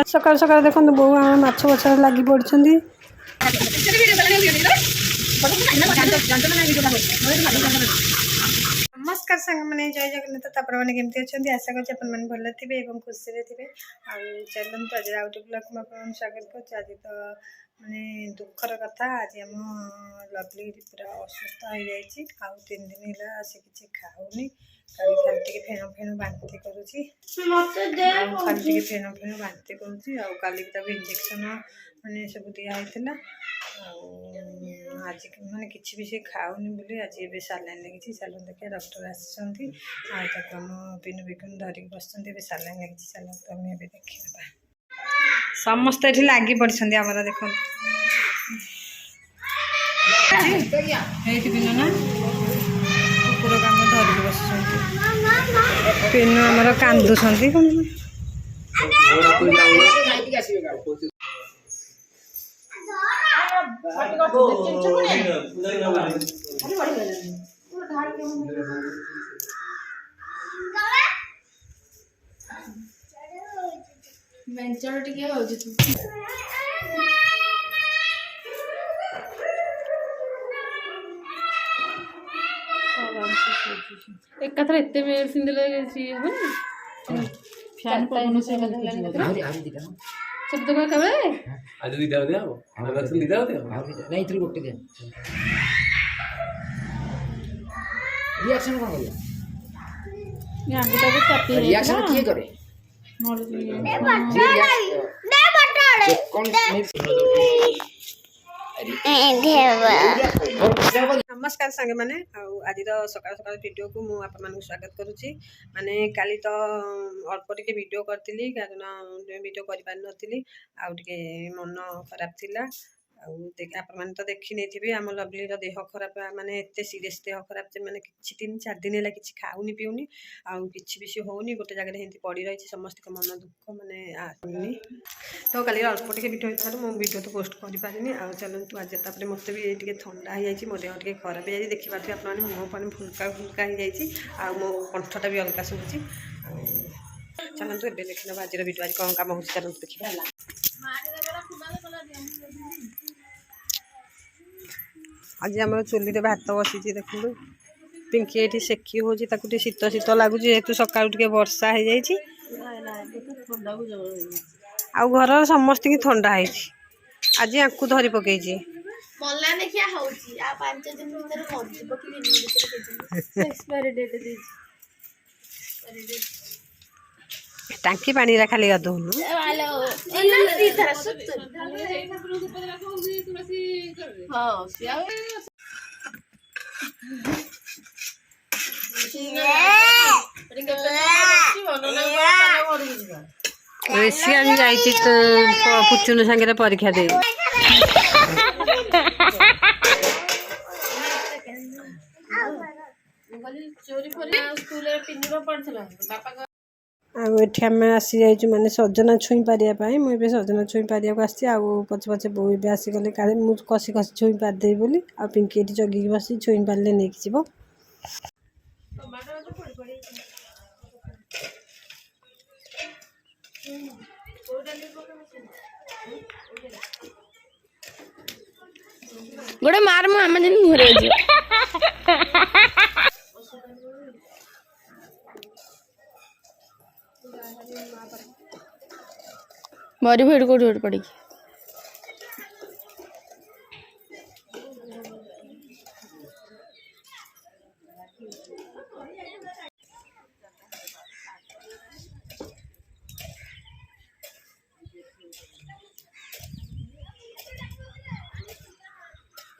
सकाल सकाल देखो बो आम माछ बछार लगी पड़ी। नमस्कार सांग मैंने जय जगन्नाथ तापर मैंने केमती अच्छा आशा कर भल थे खुशी थे। चलते आज आउट ब्लॉग में स्वागत कर। आज तो माने दुखर कथा आज आम लवली पूरा असुस्थ हो जाए। आउ 3 दिन है से किसी खाऊनी खाली खाली फेण फेण बांति करुँची खाली फेण फेण बांति करुँची। काली इंजेक्शन मैंने सब दिखाई आज मैंने किसी भी से खाऊनी बोली आज ये सालाइन लगी। सालाइन देखिए डॉक्टर आसम पिनु बिकुन धरिक बस सालाइन लगी। सालाइन तो आम देखा समस्त ये लगी पड़ी आमर देख पिनु ना कुकुर काम धरिक बस पिनु आमर कांदुंट एक कथरा एते मेडिसिन देले हबो फैन पवन से सब दबा कबे आज दीदा दे हबो वैक्सीन दीदा दे नहीं इतनी गोटे दे रिएक्शन कौन करियो या आगुटा को चापी रिएक्शन किए करे मोर नमस्कार सांगे मैंने आज सकाल सकाल वीडियो को मुझे आप स्वागत करुच्ची। माने काली तो अल्प टे वीडियो करी कारण वीडियो कर मन खराब थिला। आप तो देखी नहीं थे आम लवली देह खराब माने एत सीरीयस देह खराब मैंने किसी 3-4 दिन है कि खाऊनी पीऊनी आछि भी होनी गोटे जगह हिंदी पड़ रही समस्त मन दुख माने आनी। तो कल अल्प टे वीडियो होता मुझे वीडियो तो पोस्ट कर पारिनी। चलतु आज तापर मत भी ये थंडा हो जाए मो देह टे खराब हो देखी पारे आप मुँह पानी फुल्का फुल्का हो जाए मो कंठटा भी अलग शुभुची। चलतु ए देखी ना आज वीडियो आज कौन कम हो चलते देखा। आज आम चुली भात बसी देखो पिंकी ये सेकी हो शीत शीत लगुच जेहतु सका वर्षा हो जाए घर समस्त की थंडा है। आज आपको धरी पकई टांकी पानी खाली गाधौनु ऋषि जाइए पुचुन सांगे परीक्षा दे आम आसी जाइए माने सजना छुई पारे मुझे सजना छुई पारे आसी पचे पचे बो ए आसीगले मुझे कषि कषि छुई पारिदेवी बोली आ पिंकी ये जगिकी बस छुई पारे नहीं जीव। गोटे मार मु आम जन मुहरे बड़ी भेड़ कोट पड़ी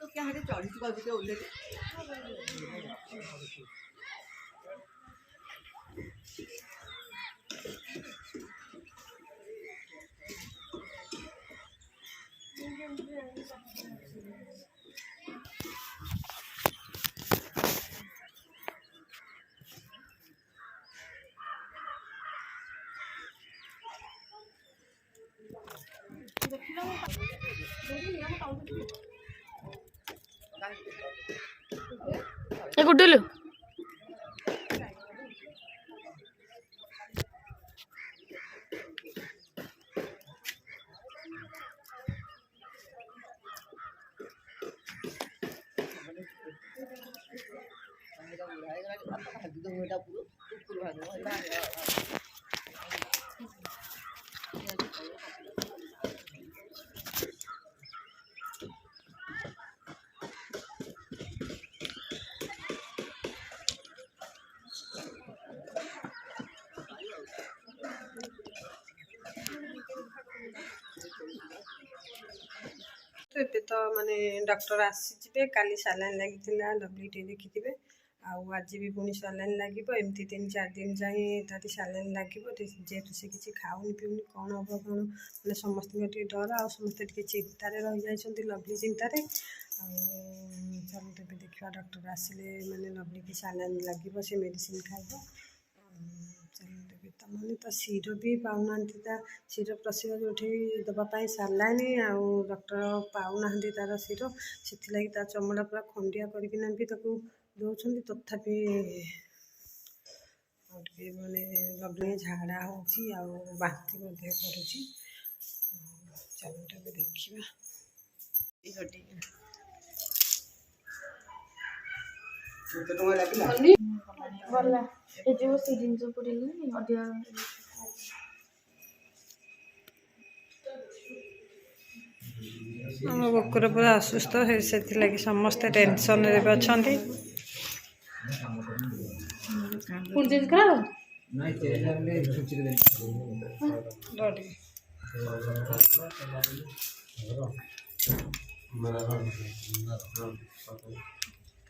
तो क्या है 40 का भी उल्ले गुड्डलू ତ ଏବେ ତ ମାନେ ଡକ୍ଟର ଆସିଯିବେ, କାଲି ସାଲାଇନ୍ ଲାଗିଥିଲା, ଡବ୍ଲ୍ୟୁଟି ଦେଖିଥିବେ, ଆଉ ଆଜି ବି ପୁଣି ସାଲାଇନ୍ ଲାଗିବ। ଏମିତି 3-4 ଦିନ ଯାଏଁ ତାଠି ସାଲାଇନ୍ ଲାଗିବ। ଯେହେତୁ ସେ କିଛି ଖାଉନି ପିଉନି, କ'ଣ ହେବ କ'ଣ, ମାନେ ସମସ୍ତଙ୍କ ଟିକେ ଡର, ଆଉ ସମସ୍ତେ ଟିକେ ଚିନ୍ତାରେ ରହିଯାଇଛନ୍ତି, ଲଭଲି ଚିନ୍ତାରେ। ଆଉ ଚାଲନ୍ତୁ ଏବେ ଦେଖିବା ଡକ୍ଟର ଆସିଲେ ମାନେ ଲଭଲିକି ସାଲାଇନ୍ ଲାଗିବ, ସେ ମେଡ଼ିସିନ୍ ଖାଇବ। ଚାଲନ୍ତୁ ଏବେ ମାନେ ତା ଶିର ବି ପାଉନାହାନ୍ତି, ତା ଶିର ପ୍ରଶିର ଯେଉଁଠି ଦେବା ପାଇଁ ସାଲାଇନ୍, ଆଉ ଡକ୍ଟର ପାଉନାହାନ୍ତି ତାର ଶିର, ସେଥିଲାଗି ତା ଚମଡ଼ା ପୁରା ଖଣ୍ଡିଆ କରିକିନା ବି ତାକୁ ଦେଉଛନ୍ତି। ତଥାପି ଆଉ ଟିକେ ମାନେ ଲଭଲି ଝାଡ଼ା ହେଉଛି ଆଉ ବାନ୍ତି ମଧ୍ୟ କରୁଛି। ଚାଲନ୍ତୁ ଏବେ ଦେଖିବା। ଗଲା ଏ ଯୋଉ ସେ ଜିନିଷ ପୁରେଇଲି ଅଧିକା ଆମ କୁକୁର ପୁରା ଅସୁସ୍ଥ, ସେଥିଲାଗି ସମସ୍ତେ ଟେନସନରେ ବି ଅଛନ୍ତି। ପୁଣି ଚେଞ୍ଜ କରାହବ। ନାଇଁ ତେଲ ଆମେ ଛୁଚିରେ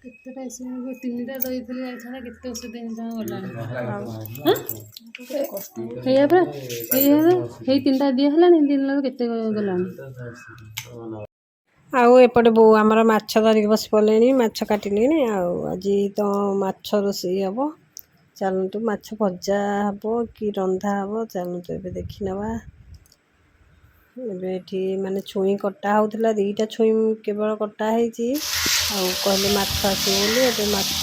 କେତେଟା ଏସବୁ 3ଟା ଦେଇଥିଲି ଯାଇଥାନ୍ତା, କେତେ ଔଷଧ ଜିନିଷ ଗଲାଣି। ହେଇଆ ପରା ହେଇ 3ଟା ଦିଆ ହେଲାଣି, ଦିନ କେତେ ଗଲାଣି। ଆଉ ଏପଟେ ବୋଉ ଆମର ମାଛ ଧରିକି ବସି ପଡ଼ିଲେଣି, ମାଛ କାଟିଲେଣି। ଆଉ ଆଜି ତ ମାଛ ରୋଷେଇ ହେବ। ଚାଲନ୍ତୁ ମାଛ ଭଜା ହେବ କି ରନ୍ଧା ହେବ, ଚାଲନ୍ତୁ ଏବେ ଦେଖି ନେବା। ଏବେ ଏଠି ମାନେ ଛୁଇଁ କଟା ହେଉଥିଲା, 2ଟା ଛୁଇଁ କେବଳ କଟା ହେଇଛି। ଆଉ କହିଲେ ମାଛ ଆସିବ ବୋଲି, ଏବେ ମାଛ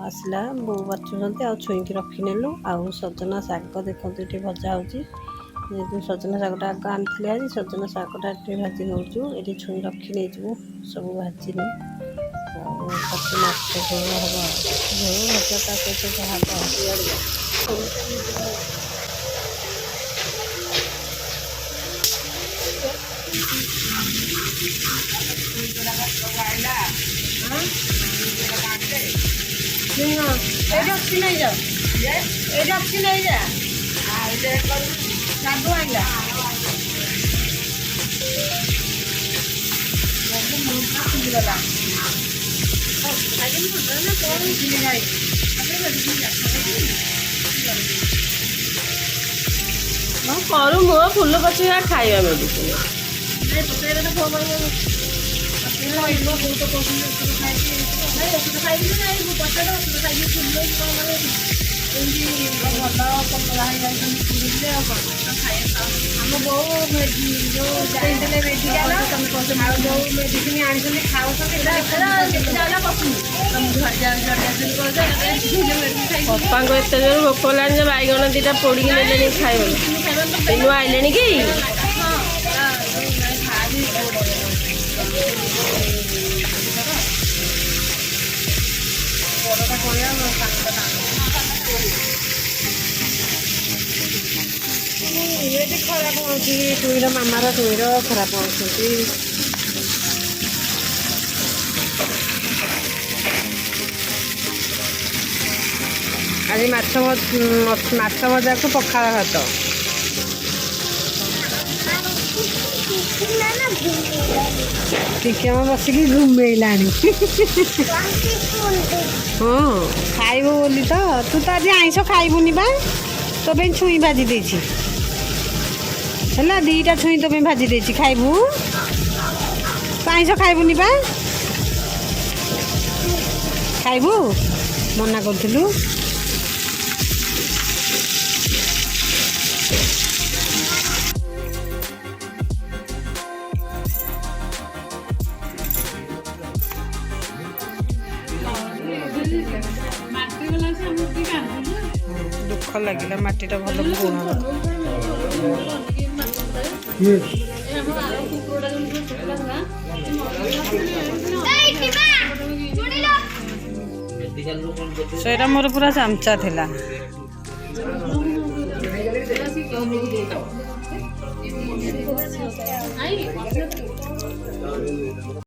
ଆସିଲା, ବୋଉ ବାଛୁଛନ୍ତି, ଆଉ ଛୁଇଁକି ରଖିନେଲୁ। ଆଉ ସଜନା ଶାଗ ଦେଖନ୍ତୁ ଏଠି ଭଜା ହେଉଛି। ଯେହେତୁ ସଜନା ଶାଗଟା ଆଗ ଆଣିଥିଲେ, ଆଜି ସଜନା ଶାଗଟା ଟିକେ ଭାଜି ନେଉଛୁ। ଏଠି ଛୁଇଁ ରଖି ନେଇଯିବୁ, ସବୁ ଭାଜିନି। ଆଉ ତାକୁ ମାଛ ଝୋଳ ହେବ, ଝୋଳ ଭଜା ତା ସହିତ ଯାହା ହେବ। ଏଇଟା ଅଛି ନେଇଯାଅ, ଏଇଟା ଅଛି ନେଇଯା। ଶାଗୁ ଆଇଲା କରୁ ମୋ ଫୁଲ ପଚିବା ଖାଇବା ମେଡ଼ିସିନ ଆମ ବୋଉ ଯୋଉ ଯାଇଥିଲେ ମେଡ଼ିକାଲ, ଆଉ ଯୋଉ ମେଡ଼ିସିନ ଆଣିଛନ୍ତି ଖାଉଛନ୍ତି। ବାପାଙ୍କୁ ଏତେ ଜୋର ଭୋକ ହେଲାଣି ଯେ ବାଇଗଣ 2ଟା ପୋଡ଼ିକି ନେଲେଣି ଖାଇବାକୁ। ଏନୁ ଆଇଲେଣି କି ଏଠି ଖରାପ ହେଉଛି, ଟୁଇର ମାମାର ଟୁଇର ଖରାପ ହେଉଛନ୍ତି। ଆଜି ମାଛ ଭଜାକୁ ପଖାଳ ଭାତ। ଟିକେ ବସିକି ଘୁମେଇଲାଣି। ହଁ ଖାଇବୁ ବୋଲି ତ, ତୁ ତ ଆଜି ଆଇଁଷ ଖାଇବୁନି ବା, ତୋ ପାଇଁ ଛୁଇଁ ଭାଜି ଦେଇଛି ହେଲା, 2ଟା ଛୁଇଁ ତୋ ପାଇଁ ଭାଜି ଦେଇଛି, ଖାଇବୁ। ତୁ ଆଇଁଷ ଖାଇବୁନି ବା, ଖାଇବୁ ମନା କରୁଥିଲୁ। ନଖ ଲାଗିଲା ମାଟିଟା ଭଲ ଗୁଣ ହବ। ସେଇଟା ମୋର ପୁରା ଚାମଚା ଥିଲା।